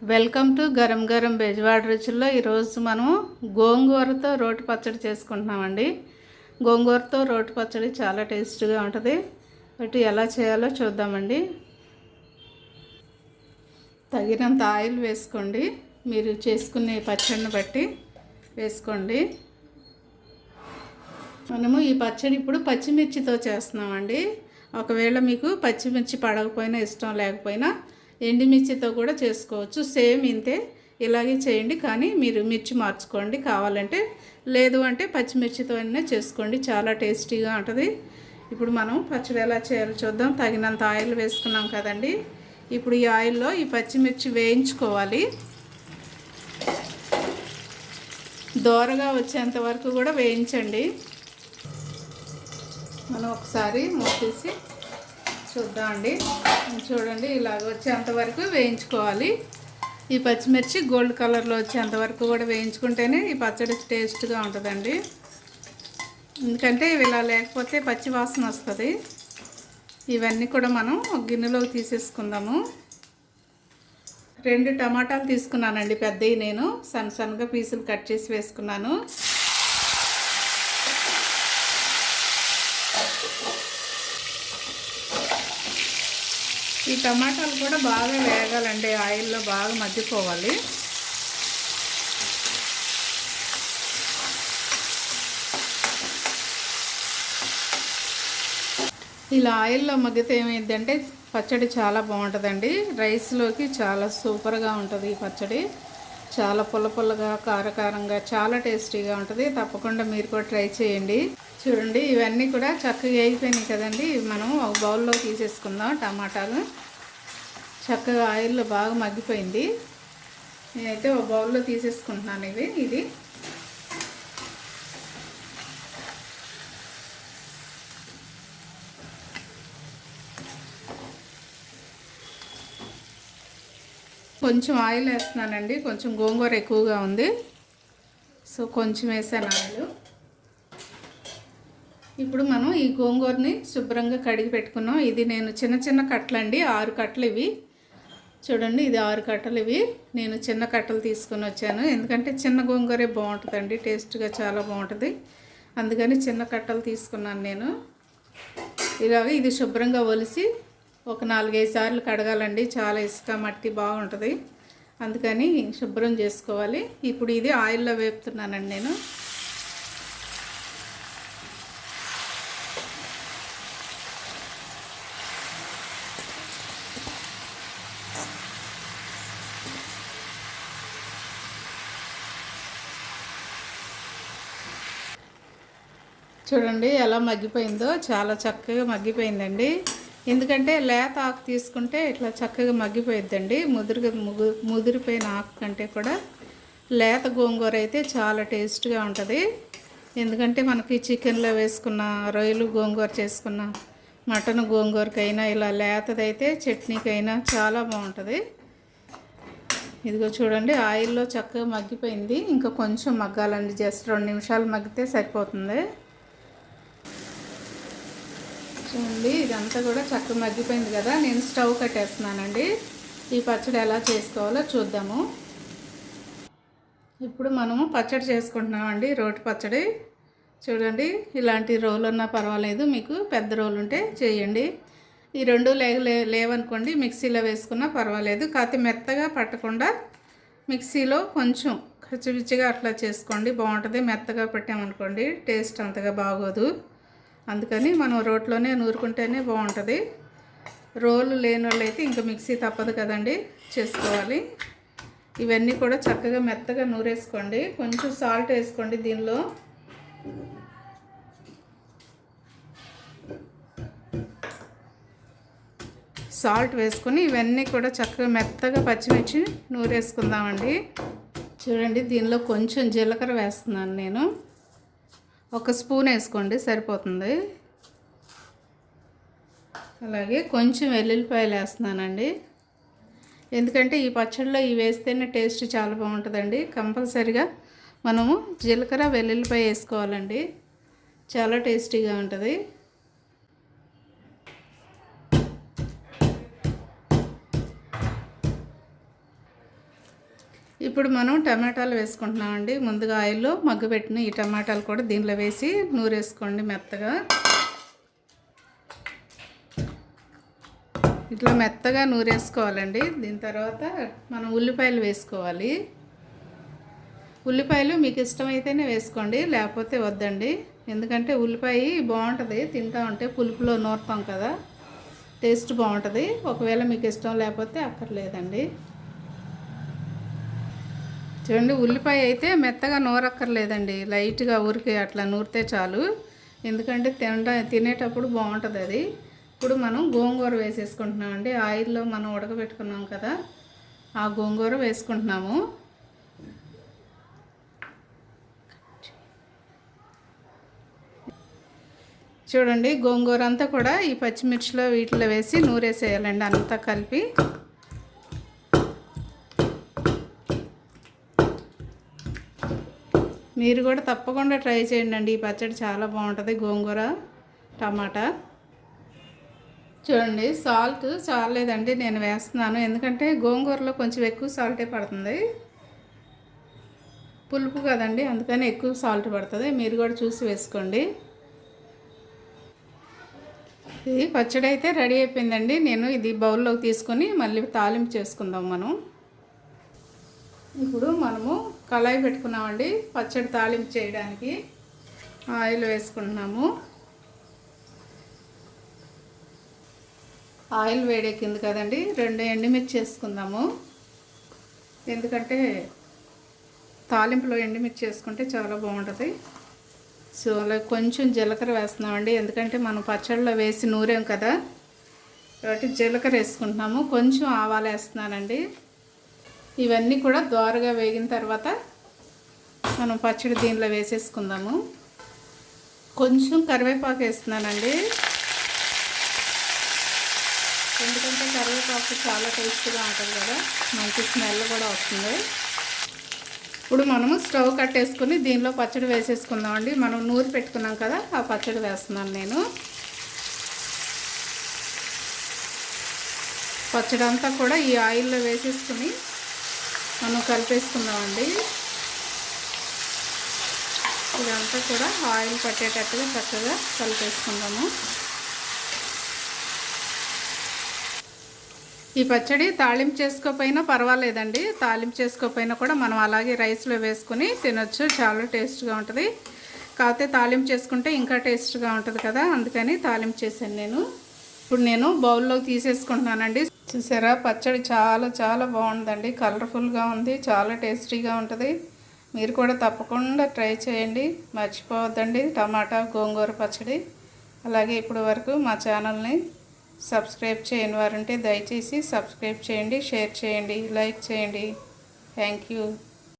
Welcome to Garam Garam Bezawada రుచుల్లో. ఈరోజు మనం గోంగూరతో రోటి పచ్చడి చేసుకుంటున్నామండి. గోంగూరతో రోటి పచ్చడి చాలా టేస్ట్గా ఉంటుంది. బట్ ఎలా చేయాలో చూద్దామండి. తగినంత ఆయిల్ వేసుకోండి. మీరు చేసుకునే పచ్చడిని బట్టి వేసుకోండి. మనము ఈ పచ్చడి ఇప్పుడు పచ్చిమిర్చితో చేస్తున్నామండి. ఒకవేళ మీకు పచ్చిమిర్చి పడకపోయినా ఇష్టం లేకపోయినా ఎండుమిర్చితో కూడా చేసుకోవచ్చు. సేమ్ ఇంతే, ఇలాగే చేయండి. కానీ మీరు మిర్చి మార్చుకోండి కావాలంటే, లేదు అంటే పచ్చిమిర్చితో అయినా చేసుకోండి. చాలా టేస్టీగా ఉంటుంది. ఇప్పుడు మనం పచ్చడి ఎలా చేయాలో చూద్దాం. తగినంత ఆయిల్ వేసుకున్నాం కదండి. ఇప్పుడు ఈ ఆయిల్లో ఈ పచ్చిమిర్చి వేయించుకోవాలి. దోరగా వచ్చేంత వరకు కూడా వేయించండి. మనం ఒకసారి మూసేసి చూద్దామండి. చూడండి, ఇలాగ వచ్చేంత వరకు వేయించుకోవాలి. ఈ పచ్చిమిర్చి గోల్డ్ కలర్లో వచ్చేంత వరకు కూడా వేయించుకుంటేనే ఈ పచ్చడి టేస్ట్గా ఉంటుందండి. ఎందుకంటే ఇవి ఇలా లేకపోతే పచ్చి వాసన వస్తుంది. ఇవన్నీ కూడా మనం ఒక గిన్నెలోకి తీసేసుకుందాము. 2 టమాటాలు తీసుకున్నానండి, పెద్దవి. నేను సన్నగా పీసులు కట్ చేసి వేసుకున్నాను. ఈ టమాటాలు కూడా బాగా వేగాలండి, ఆయిల్లో బాగా మగ్గిపోవాలి. ఇలా ఆయిల్లో మగ్గితే ఏమైందంటే పచ్చడి చాలా బాగుంటుందండి. రైస్లోకి చాలా సూపర్గా ఉంటుంది ఈ పచ్చడి. చాలా పుల్లగా కారకారంగా చాలా టేస్టీగా ఉంటుంది. తప్పకుండా మీరు కూడా ట్రై చేయండి. చూడండి, ఇవన్నీ కూడా చక్కగా వేగిపోయినాయి కదండి. మనం ఒక బౌల్లో తీసేసుకుందాం. టమాటాలు చక్కగా ఆయిల్లో బాగా మగ్గిపోయింది. నేనైతే ఒక బౌల్లో తీసేసుకుంటున్నాను. ఇది కొంచెం ఆయిల్ వేస్తున్నానండి. కొంచెం గోంగూర ఎక్కువగా ఉంది, సో కొంచెం వేసాను ఆయిల్. ఇప్పుడు మనం ఈ గోంగూరని శుభ్రంగా కడిగి పెట్టుకున్నాం. ఇది నేను చిన్న కట్టలు అండి, 6 కట్టలు ఇవి. చూడండి, ఇది 6 కట్టలు. ఇవి నేను చిన్న కట్టలు తీసుకొని వచ్చాను. ఎందుకంటే చిన్న గోంగూరే బాగుంటుందండి, టేస్ట్గా చాలా బాగుంటుంది. అందుకని చిన్న కట్టలు తీసుకున్నాను నేను. ఇలాగ ఇది శుభ్రంగా ఒలిసి ఒక 4-5 సార్లు కడగాలండి. చాలా ఇసుక మట్టి బాగుంటుంది, అందుకని శుభ్రం చేసుకోవాలి. ఇప్పుడు ఇది ఆయిల్లో వేపుతున్నానండి నేను. చూడండి ఎలా మగ్గిపోయిందో, చాలా చక్కగా మగ్గిపోయిందండి. ఎందుకంటే లేత ఆకు తీసుకుంటే ఇట్లా చక్కగా మగ్గిపోయిద్దండి. ముదిరిపోయిన ఆకు కంటే కూడా లేత గోంగూర అయితే చాలా టేస్ట్గా ఉంటుంది. ఎందుకంటే మనకి చికెన్లో వేసుకున్న, రొయ్యలు గోంగూర చేసుకున్న, మటన్ గోంగూరకైనా ఇలా లేతదైతే చట్నీకైనా చాలా బాగుంటుంది. ఇదిగో చూడండి, ఆయిల్లో చక్కగా మగ్గిపోయింది. ఇంకా కొంచెం మగ్గాలండి, జస్ట్ 2 నిమిషాలు మగ్గితే సరిపోతుంది. చూడండి, ఇదంతా కూడా చక్కగా మగ్గిపోయింది కదా. నేను స్టవ్ కట్టేస్తున్నానండి. ఈ పచ్చడి ఎలా చేసుకోవాలో చూద్దాము. ఇప్పుడు మనము పచ్చడి చేసుకుంటున్నామండి, రోటి పచ్చడి. చూడండి, ఇలాంటి రోలు ఉన్నా పర్వాలేదు, మీకు పెద్ద రోలు ఉంటే చేయండి. ఈ 2 లేవనుకోండి, మిక్సీలో వేసుకున్నా పర్వాలేదు. కాకపోతే మెత్తగా పట్టకుండా మిక్సీలో కొంచెం కచ్చిపిచ్చిగా అట్లా చేసుకోండి, బాగుంటుంది. మెత్తగా పెట్టామనుకోండి టేస్ట్ అంతగా బాగోదు. అందుకని మనం రోట్లోనే నూరుకుంటేనే బాగుంటుంది. రోలు లేని వాళ్ళు అయితే ఇంకా మిక్సీ తప్పదు కదండి, చేసుకోవాలి. ఇవన్నీ కూడా చక్కగా మెత్తగా నూరేసుకోండి. కొంచెం సాల్ట్ వేసుకోండి దీనిలో. సాల్ట్ వేసుకొని ఇవన్నీ కూడా చక్కగా మెత్తగా పచ్చిమిర్చి నూరేసుకుందామండి. చూడండి, దీనిలో కొంచెం జీలకర్ర వేస్తున్నాను నేను. 1 స్పూన్ వేసుకోండి సరిపోతుంది. అలాగే కొంచెం వెల్లుల్లిపాయలు వేస్తున్నానండి. ఎందుకంటే ఈ పచ్చడిలో ఇవి వేస్తేనే టేస్ట్ చాలా బాగుంటుందండి. కంపల్సరిగా మనము జీలకర్ర వెల్లుల్లిపాయ వేసుకోవాలండి, చాలా టేస్టీగా ఉంటుంది. ఇప్పుడు మనం టమాటాలు వేసుకుంటున్నామండి. ముందుగా ఆయిల్లో మగ్గబెట్టిన ఈ టమాటాలు కూడా దీనిలో వేసి నూరేసుకోండి మెత్తగా. ఇట్లా మెత్తగా నూరేసుకోవాలండి. దీని తర్వాత మనం ఉల్లిపాయలు వేసుకోవాలి. ఉల్లిపాయలు మీకు ఇష్టమైతేనే వేసుకోండి, లేకపోతే వద్దండి. ఎందుకంటే ఉల్లిపాయ బాగుంటుంది, తింటా ఉంటే పులుపులో నూరుతాం కదా, టేస్ట్ బాగుంటుంది. ఒకవేళ మీకు ఇష్టం లేకపోతే అక్కర్లేదండి. చూడండి, ఉల్లిపాయ అయితే మెత్తగా నూరక్కర్లేదండి, లైట్గా ఊరికే అట్లా నూరితే చాలు. ఎందుకంటే తినేటప్పుడు బాగుంటుంది అది. ఇప్పుడు మనం గోంగూర వేసేసుకుంటున్నామండి. ఆయిల్లో మనం ఉడకబెట్టుకున్నాం కదా, ఆ గోంగూర వేసుకుంటున్నాము. చూడండి, గోంగూర అంతా కూడా ఈ పచ్చిమిర్చిలో వీటిలో వేసి నూరేసేయాలండి, అంతా కలిపి. మీరు కూడా తప్పకుండా ట్రై చేయండి. ఈ పచ్చడి చాలా బాగుంటుంది, గోంగూర టమాటా. చూడండి, సాల్ట్ చాలేదండి, నేను వేస్తున్నాను. ఎందుకంటే గోంగూరలో కొంచెం ఎక్కువ సాల్టే పడుతుంది, పులుపు కదండి, అందుకని ఎక్కువ సాల్ట్ పడుతుంది. మీరు కూడా చూసి వేసుకోండి. ఇది పచ్చడి అయితే రెడీ అయిపోయిందండి. నేను ఇది బౌల్లోకి తీసుకొని మళ్ళీ తాలింపు చేసుకుందాం మనం. ఇప్పుడు మనము కళాయి పెట్టుకున్నామండి పచ్చడి తాలింపు చేయడానికి. ఆయిల్ వేసుకుంటున్నాము. ఆయిల్ వేడెక్కింది కదండి, 2 ఎండుమిర్చి వేసుకుందాము. ఎందుకంటే తాలింపులో ఎండుమిర్చి వేసుకుంటే చాలా బాగుంటుంది. సో అలా కొంచెం జీలకర్ర వేస్తున్నామండి, ఎందుకంటే మనం పచ్చడిలో వేసి నూరాం కదా, కాబట్టి జీలకర్ర వేసుకుంటున్నాము. కొంచెం ఆవాలు వేస్తున్నానండి. ఇవన్నీ కూడా దోరగా వేగిన తర్వాత మనం పచ్చడి దీనిలో వేసేసుకుందాము. కొంచెం కరివేపాకు వేస్తున్నానండి, ఎందుకంటే కరివేపాకు చాలా టేస్ట్గా ఉంటుంది కదా, మంచి స్మెల్ కూడా వస్తుంది. ఇప్పుడు మనము స్టవ్ కట్టేసుకుని దీనిలో పచ్చడి వేసేసుకుందామండి. మనం నూరి పెట్టుకున్నాం కదా, ఆ పచ్చడి వేస్తున్నాను నేను. పచ్చడి అంతా కూడా ఈ ఆయిల్లో వేసేసుకుని మనం కలిపేసుకుందామండి. ఇదంతా కూడా ఆయిల్ పట్టేటట్టుగా చక్కగా కలిపేసుకుందాము. ఈ పచ్చడి తాలింపు చేసుకోకపోయినా పర్వాలేదండి, తాలింపు చేసుకోకపోయినా కూడా మనం అలాగే రైస్లో వేసుకుని తినొచ్చు, చాలా టేస్ట్గా ఉంటుంది. కాకపోతే తాలింపు చేసుకుంటే ఇంకా టేస్ట్గా ఉంటుంది కదా, అందుకని తాలింపు చేశాను నేను. ఇప్పుడు నేను బౌల్లోకి తీసేసుకుంటున్నానండి. చూసారా, పచ్చడి చాలా చాలా బాగుందండి, కలర్ఫుల్గా ఉంది, చాలా టేస్టీగా ఉంటుంది. మీరు కూడా తప్పకుండా ట్రై చేయండి, మర్చిపోవద్దండి. టమాటా గోంగూర పచ్చడి. అలాగే ఇప్పటి వరకు మా ఛానల్ని సబ్స్క్రైబ్ చేయని వారుంటే దయచేసి సబ్స్క్రైబ్ చేయండి, షేర్ చేయండి, లైక్ చేయండి. Thank you.